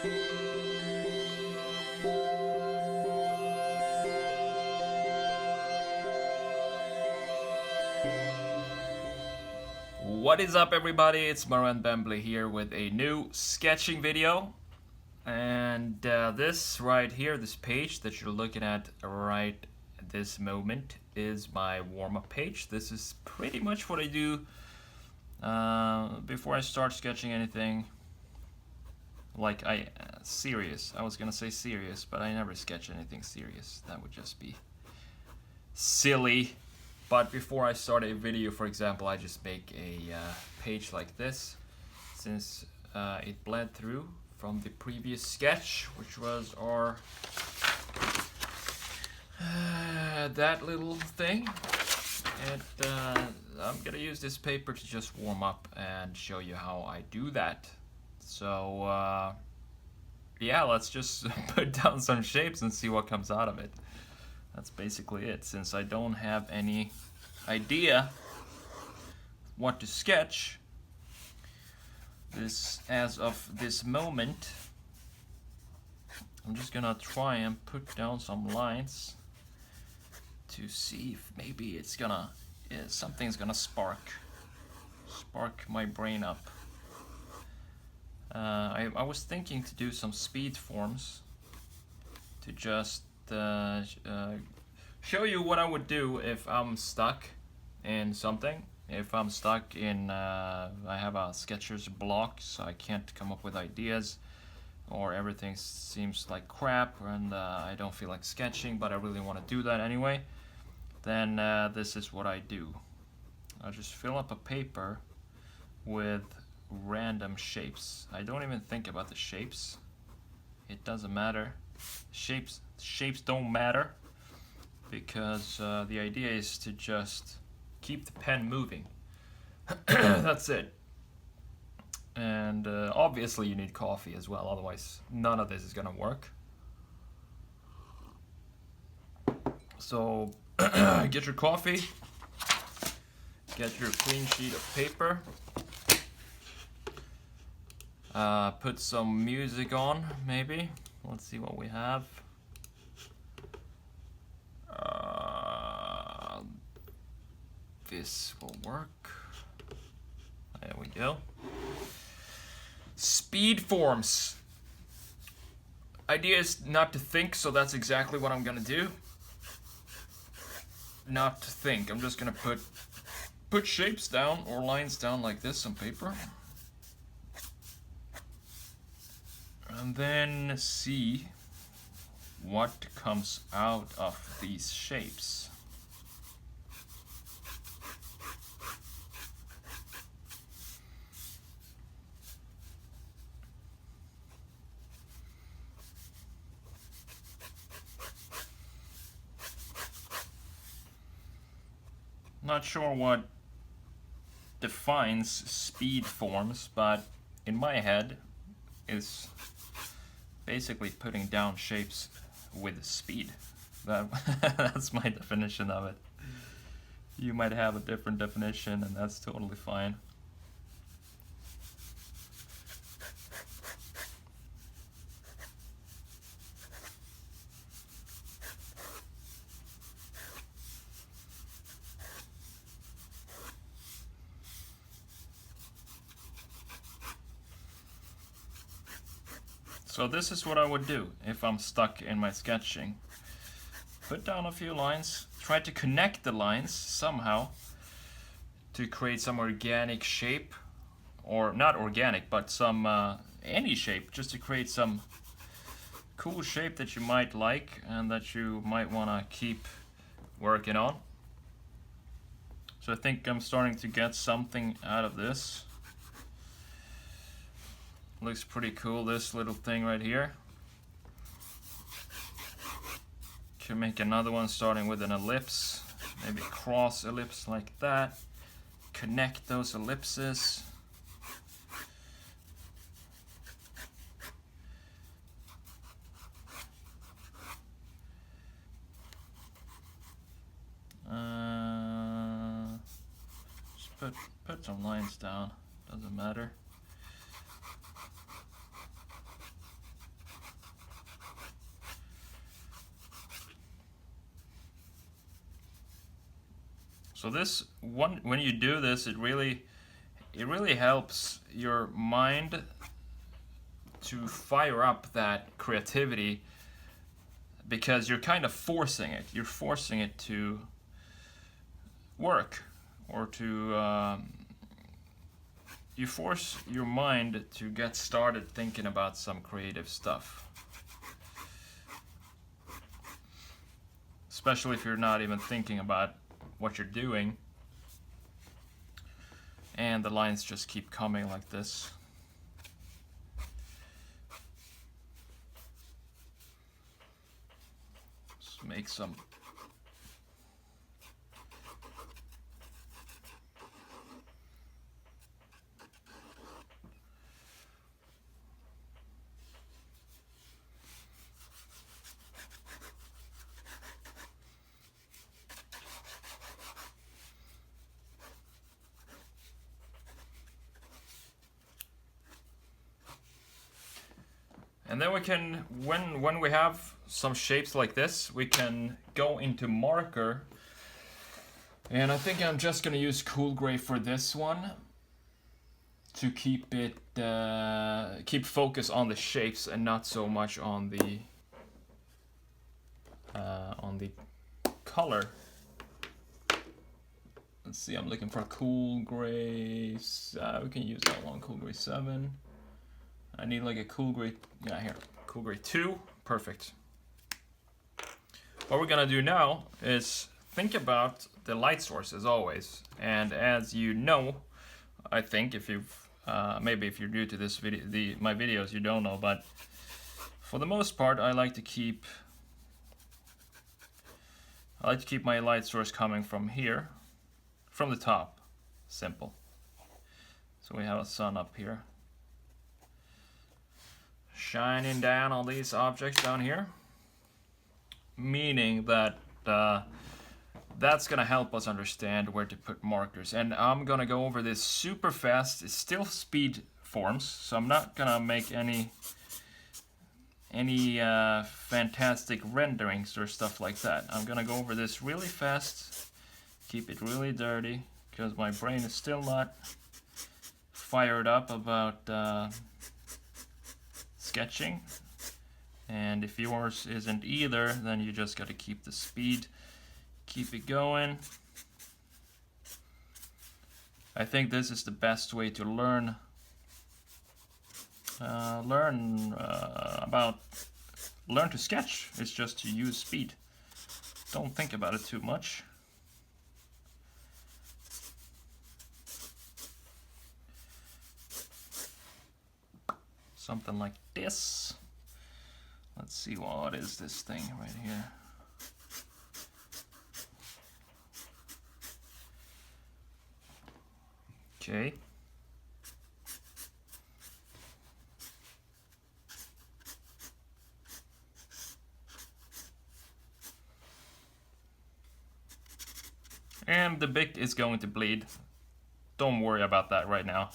What is up, everybody? It's Maran Bembley here with a new sketching video. And this right here, this page that you're looking at right this moment is my warm-up page. This is pretty much what I do before I start sketching anything. Like serious. I was gonna say serious, but I never sketch anything serious. That would just be silly. But before I start a video, for example, I just make a page like this, since it bled through from the previous sketch, which was our that little thing. And I'm gonna use this paper to just warm up and show you how I do that. So yeah, let's just put down some shapes and see what comes out of it. That's basically it, since I don't have any idea what to sketch as of this moment. I'm just gonna try and put down some lines to see if maybe it's gonna something's gonna spark my brain up. I was thinking to do some speed forms to just show you what I would do if I'm stuck in something. If I'm stuck in, I have a sketcher's block, so I can't come up with ideas, or everything seems like crap and I don't feel like sketching, but I really want to do that anyway, then this is what I do. I just fill up a paper with random shapes. I don't even think about the shapes. It doesn't matter. Shapes don't matter, because the idea is to just keep the pen moving. That's it. And obviously you need coffee as well, otherwise none of this is gonna work. So get your coffee, get your clean sheet of paper, put some music on, maybe. Let's see what we have. This will work. There we go. Speed forms. Idea is not to think, so that's exactly what I'm gonna do. Not to think. I'm just gonna put shapes down or lines down like this on paper. And then see what comes out of these shapes. Not sure what defines speed forms, but in my head is basically putting down shapes with speed. That's my definition of it. You might have a different definition, and that's totally fine. So this is what I would do if I'm stuck in my sketching. Put down a few lines, try to connect the lines somehow to create some organic shape, or not organic, but some any shape, just to create some cool shape that you might like and that you might want to keep working on. So I think I'm starting to get something out of this. Looks pretty cool, this little thing right here. Can make another one starting with an ellipse, maybe cross ellipse like that. Connect those ellipses. Just put some lines down, doesn't matter. So this one, when you do this, it really helps your mind to fire up that creativity, because you're kind of forcing it. You're forcing it to work, or to you force your mind to get started thinking about some creative stuff. Especially if you're not even thinking about what you're doing, and the lines just keep coming like this. Let's make some. And then we can, when we have some shapes like this, we can go into marker. And I think I'm just gonna use cool gray for this one, to keep it keep focus on the shapes and not so much on the color. Let's see, I'm looking for cool gray. We can use that one, cool gray 7. I need like a cool gray, yeah, here, cool gray 2, perfect. What we're gonna do now is think about the light source as always. And as you know, I think if you've, maybe if you're new to this video, my videos, you don't know, but for the most part, I like to keep my light source coming from here, from the top, simple. So we have a sun up here, shining down on these objects down here, meaning that that's gonna help us understand where to put markers. And I'm gonna go over this super fast. It's still speed forms, so I'm not gonna make any fantastic renderings or stuff like that. I'm gonna go over this really fast, keep it really dirty, because my brain is still not fired up about sketching. And if yours isn't either, then you just gotta keep the speed, keep it going. I think this is the best way to learn to sketch. It's just to use speed. Don't think about it too much. Something like this. Let's see, what is this thing right here? Okay. And the bit is going to bleed. Don't worry about that right now.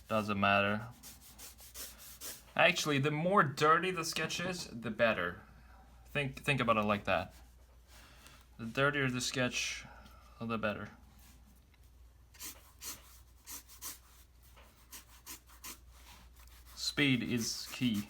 Doesn't matter. Actually, the more dirty the sketch is, the better. Think about it like that. The dirtier the sketch, the better. Speed is key.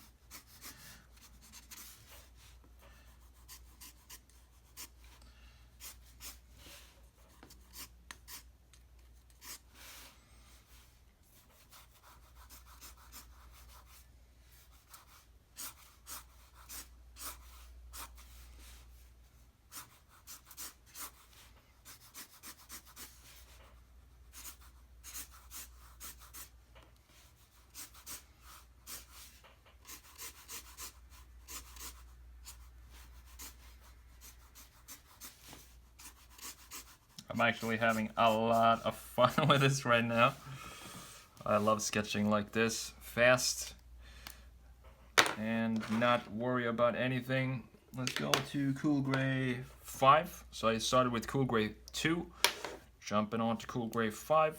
I'm actually having a lot of fun with this right now. I love sketching like this, fast, and not worry about anything. Let's go to cool gray 5. So I started with cool gray 2, jumping on to cool gray 5.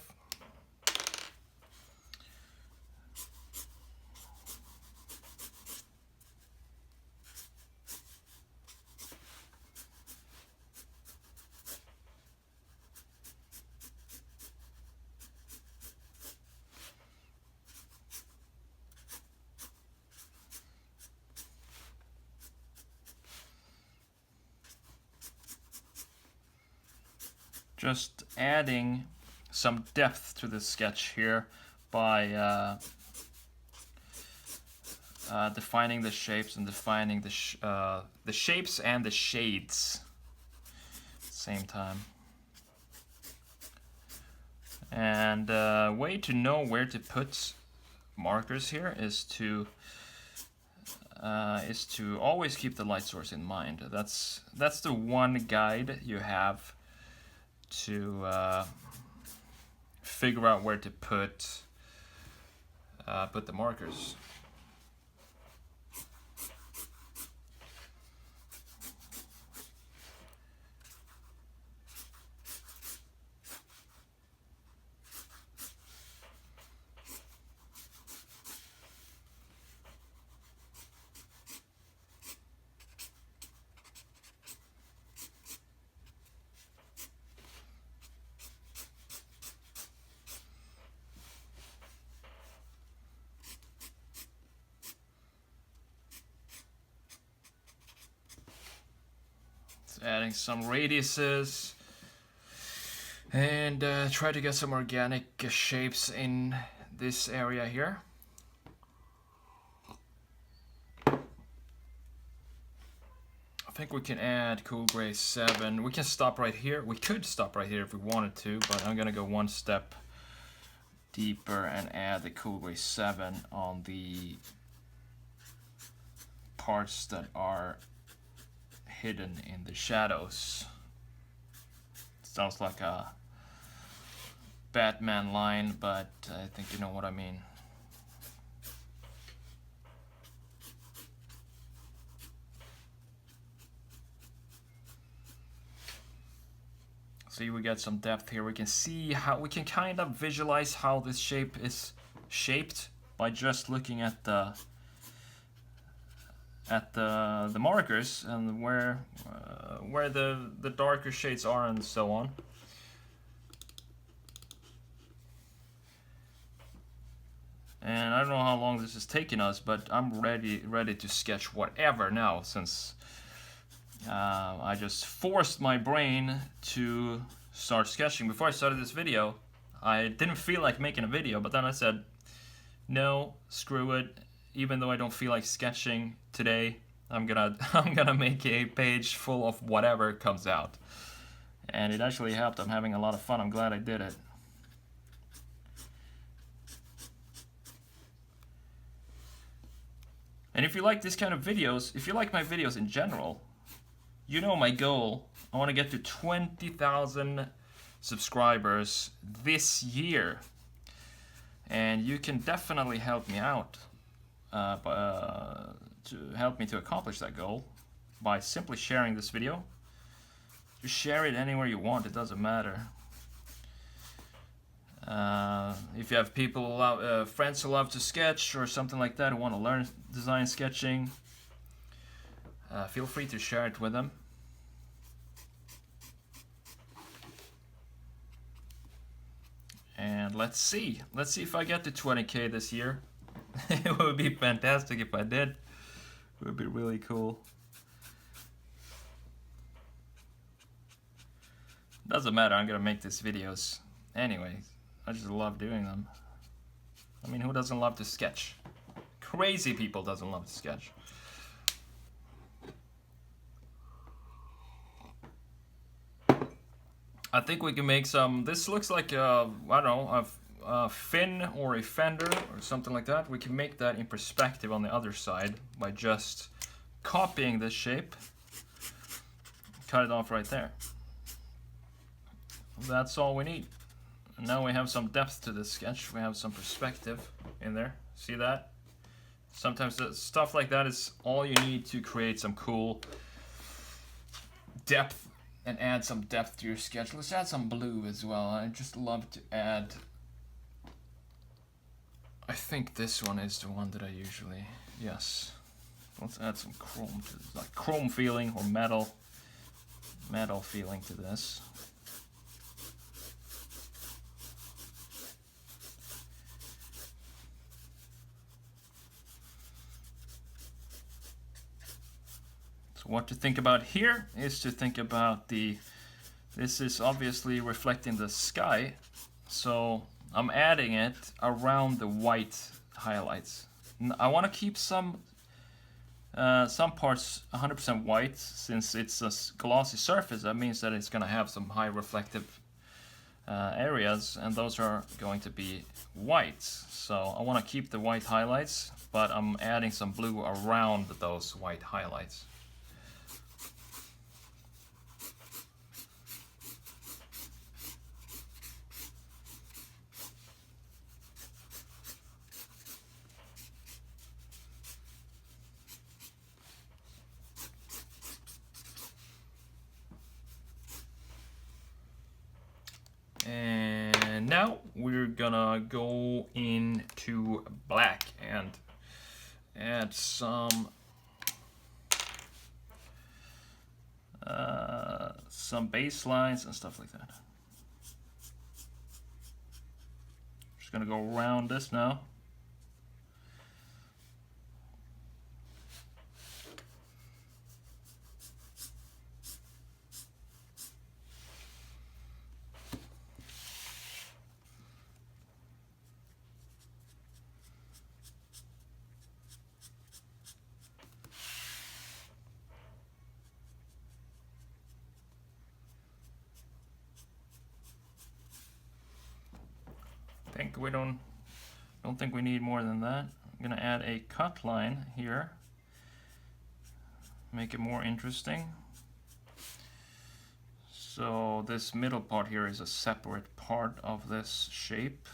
just adding some depth to the sketch here by defining the shapes and defining the shapes and the shades at the same time. And a way to know where to put markers here is to always keep the light source in mind. That's the one guide you have to figure out where to put the markers. Adding some radiuses and try to get some organic shapes in this area here. I think we can add cool gray 7. We can stop right here. We could stop right here if we wanted to, but I'm gonna go one step deeper and add the cool gray 7 on the parts that are hidden in the shadows. Sounds like a Batman line, but I think you know what I mean. See, we get some depth here. We can see how we can kind of visualize how this shape is shaped by just looking at the markers and where the darker shades are and so on. And I don't know how long this is taking us, but I'm ready to sketch whatever now, since I just forced my brain to start sketching. Before I started this video, I didn't feel like making a video, but then I said, no, screw it. Even though I don't feel like sketching today, I'm gonna make a page full of whatever comes out. And it actually helped. I'm having a lot of fun. I'm glad I did it. And if you like this kind of videos, if you like my videos in general, you know my goal. I want to get to 20,000 subscribers this year. And you can definitely help me out to help me to accomplish that goal by simply sharing this video. Just share it anywhere you want, it doesn't matter. If you have people, friends who love to sketch or something like that, who want to learn design sketching, feel free to share it with them. And let's see if I get to 20K this year. It would be fantastic if I did. It would be really cool. Doesn't matter, I'm gonna make these videos anyway. I just love doing them. I mean, who doesn't love to sketch? Crazy people doesn't love to sketch. I think we can make some, this looks like I don't know, a fin or a fender or something like that. We can make that in perspective on the other side by just copying this shape, cut it off right there. That's all we need. And now we have some depth to this sketch. We have some perspective in there. See that? Sometimes stuff like that is all you need to create some cool depth and add some depth to your sketch. Let's add some blue as well. I just love to add, I think this one is the one that I usually, yes. Let's add some chrome to this, like chrome feeling or metal feeling to this. So what to think about here is to think about the This is obviously reflecting the sky, so I'm adding it around the white highlights. I want to keep some parts 100% white, since it's a glossy surface. That means that it's going to have some high reflective areas, and those are going to be white. So I want to keep the white highlights, but I'm adding some blue around those white highlights. And now we're gonna go into black and add some baselines and stuff like that. Just gonna go around this now. We don't think we need more than that. I'm gonna add a cut line here, make it more interesting. So this middle part here is a separate part of this shape.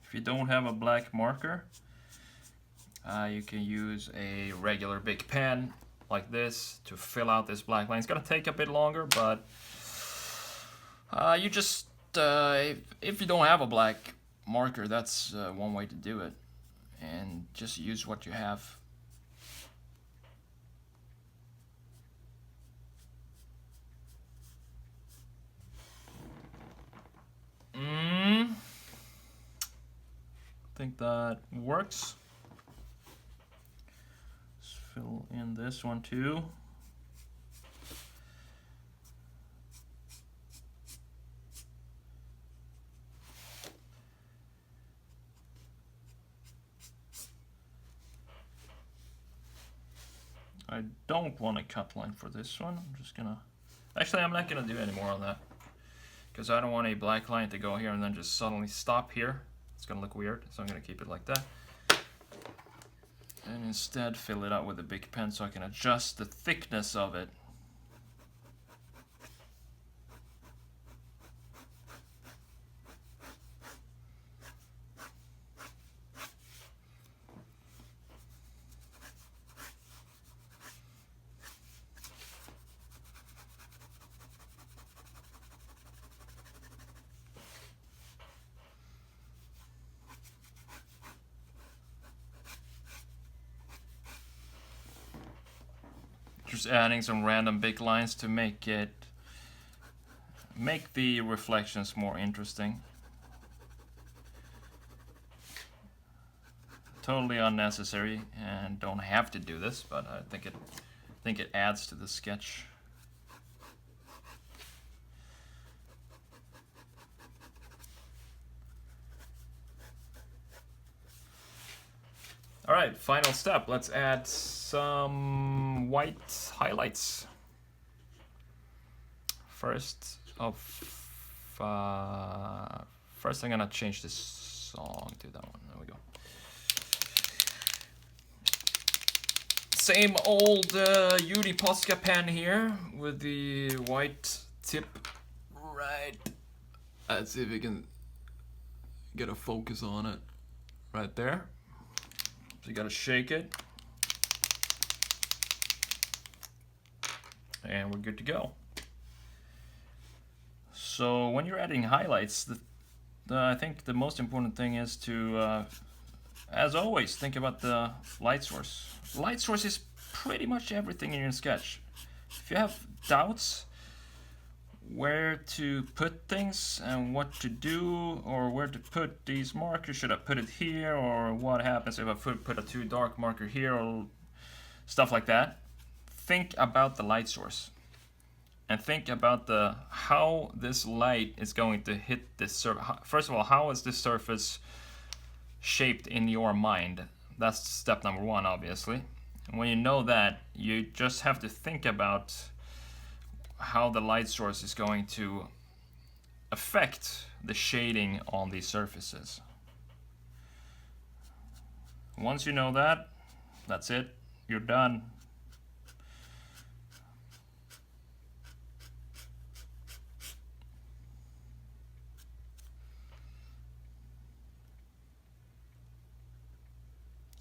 If you don't have a black marker, you can use a regular big pen like this to fill out this black line. It's gonna take a bit longer, but you just if you don't have a black marker, that's one way to do it, and just use what you have. I think that works. Fill in this one too. I don't want a cut line for this one. I'm just gonna, actually I'm not gonna do any more on that, because I don't want a black line to go here and then just suddenly stop here. It's gonna look weird, so I'm gonna keep it like that. And instead fill it out with a big pen so I can adjust the thickness of it. Just adding some random big lines to make the reflections more interesting. Totally unnecessary, and don't have to do this, but I think it adds to the sketch. All right, final step. Let's add some white highlights. First I'm gonna change this song to that one. There we go. Same old Yuri Posca pen here with the white tip. Right. Let's see if we can get a focus on it. Right there. So you gotta shake it. And we're good to go. So when you're adding highlights, I think the most important thing is to, as always, think about the light source. Light source is pretty much everything in your sketch. If you have doubts where to put things and what to do, or where to put these markers. Should I put it here, or what happens if I put a too dark marker here, or stuff like that. Think about the light source and think about how this light is going to hit this surface. First of all, how is this surface shaped in your mind? That's step number one, obviously. And when you know that, you just have to think about how the light source is going to affect the shading on these surfaces. Once you know that, that's it. You're done.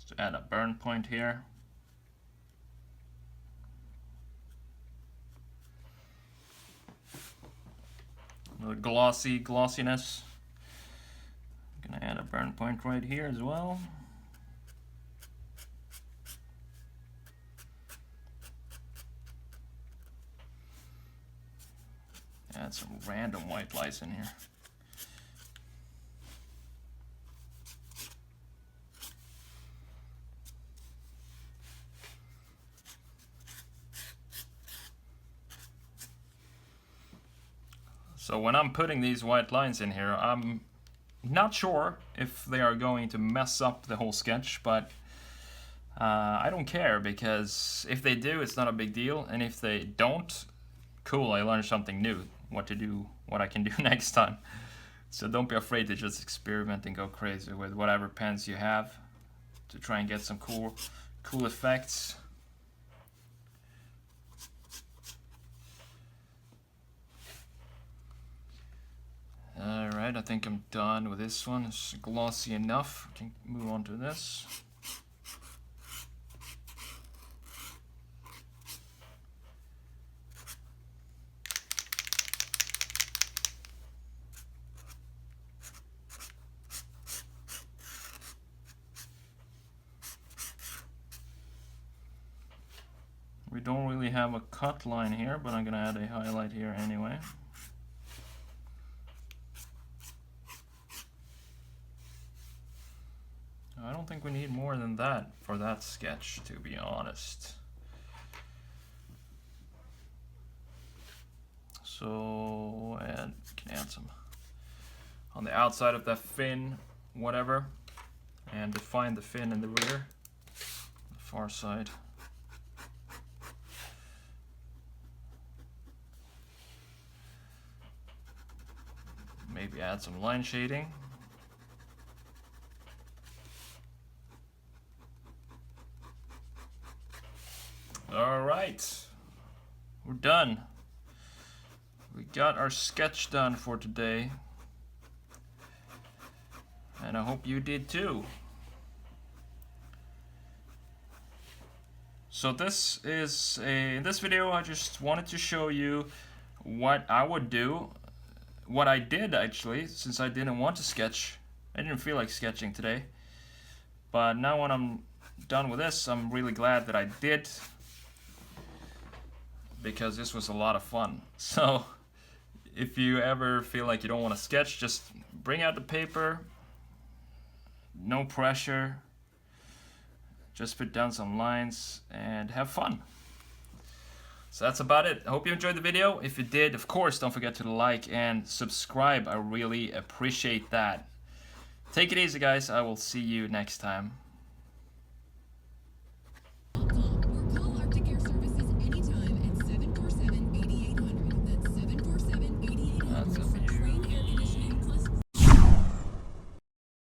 Just add a burn point here. The glossiness. I'm gonna add a burn point right here as well. Add some random white lights in here. So when I'm putting these white lines in here, I'm not sure if they are going to mess up the whole sketch, but I don't care, because if they do, it's not a big deal, and if they don't, cool, I learned something new, what I can do next time. So don't be afraid to just experiment and go crazy with whatever pens you have to try and get some cool effects. Alright, I think I'm done with this one. It's glossy enough. I can move on to this. We don't really have a cut line here, but I'm gonna add a highlight here anyway. I don't think we need more than that for that sketch, to be honest. So, and can add some on the outside of that fin, whatever, and define the fin in the rear, the far side. Maybe add some line shading. All right, we're done. We got our sketch done for today, and I hope you did too. So in this video, I just wanted to show you what I would do, what I did actually, since I didn't want to sketch. I didn't feel like sketching today, but now when I'm done with this, I'm really glad that I did, because this was a lot of fun. So if you ever feel like you don't want to sketch, just bring out the paper, no pressure, just put down some lines and have fun. So that's about it. I hope you enjoyed the video. If you did, of course, don't forget to like and subscribe. I really appreciate that. Take it easy, guys. I will see you next time.